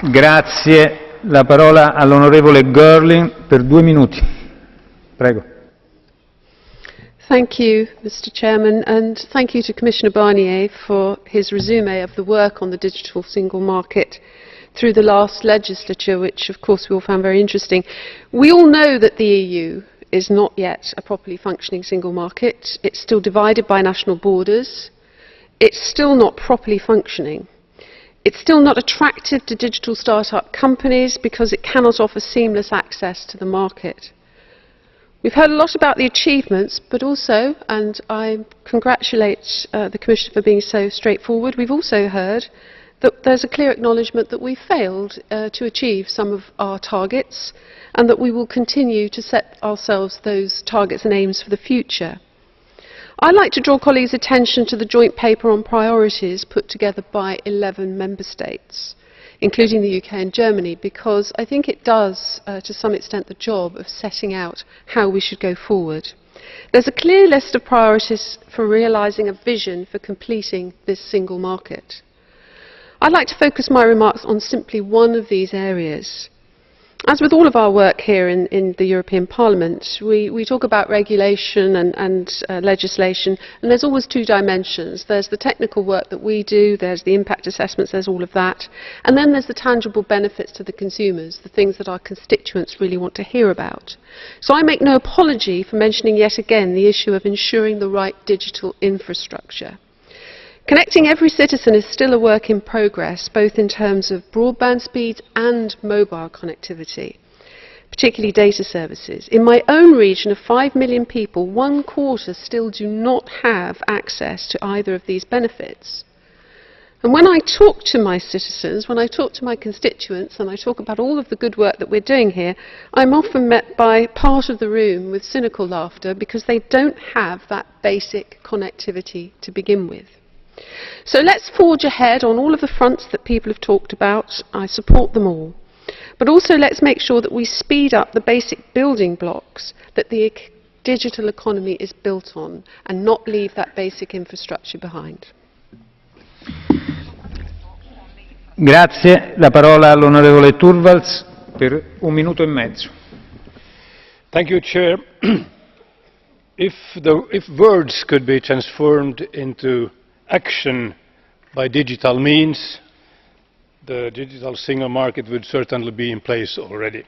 Grazie. La parola all'onorevole Girling per 2 minuti. Prego. Thank you, Mr. Chairman, and thank you to Commissioner Barnier for his resume of the work on the digital single market through the last legislature, which of course we all found very interesting. We all know that the EU is not yet a properly functioning single market. It's still divided by national borders. It's still not properly functioning. It's still not attractive to digital start-up companies because it cannot offer seamless access to the market. We've heard a lot about the achievements, but also, and I congratulate the Commissioner for being so straightforward, we've also heard that there's a clear acknowledgement that we failed to achieve some of our targets and that we will continue to set ourselves those targets and aims for the future. I'd like to draw colleagues' attention to the joint paper on priorities put together by 11 member states, including the UK and Germany, because I think it does, to some extent, the job of setting out how we should go forward. There's a clear list of priorities for realising a vision for completing this single market. I'd like to focus my remarks on simply one of these areas. As with all of our work here in the European Parliament, we talk about regulation and legislation, and there's always 2 dimensions. There's the technical work that we do, there's the impact assessments, there's all of that, and then there's the tangible benefits to the consumers, the things that our constituents really want to hear about. So I make no apology for mentioning yet again the issue of ensuring the right digital infrastructure. Connecting every citizen is still a work in progress, both in terms of broadband speeds and mobile connectivity, particularly data services. In my own region of 5 million people, 1/4 still do not have access to either of these benefits. And when I talk to my citizens, when I talk to my constituents, and I talk about all of the good work that we're doing here, I'm often met by part of the room with cynical laughter because they don't have that basic connectivity to begin with. So let's forge ahead on all of the fronts that people have talked about. I support them all. But also let's make sure that we speed up the basic building blocks that the digital economy is built on and not leave that basic infrastructure behind. Grazie. La parola all'onorevole Torvalds per 1 minuto e mezzo. Thank you, Chair. If words could be transformed into action by digital means, the digital single market would certainly be in place already.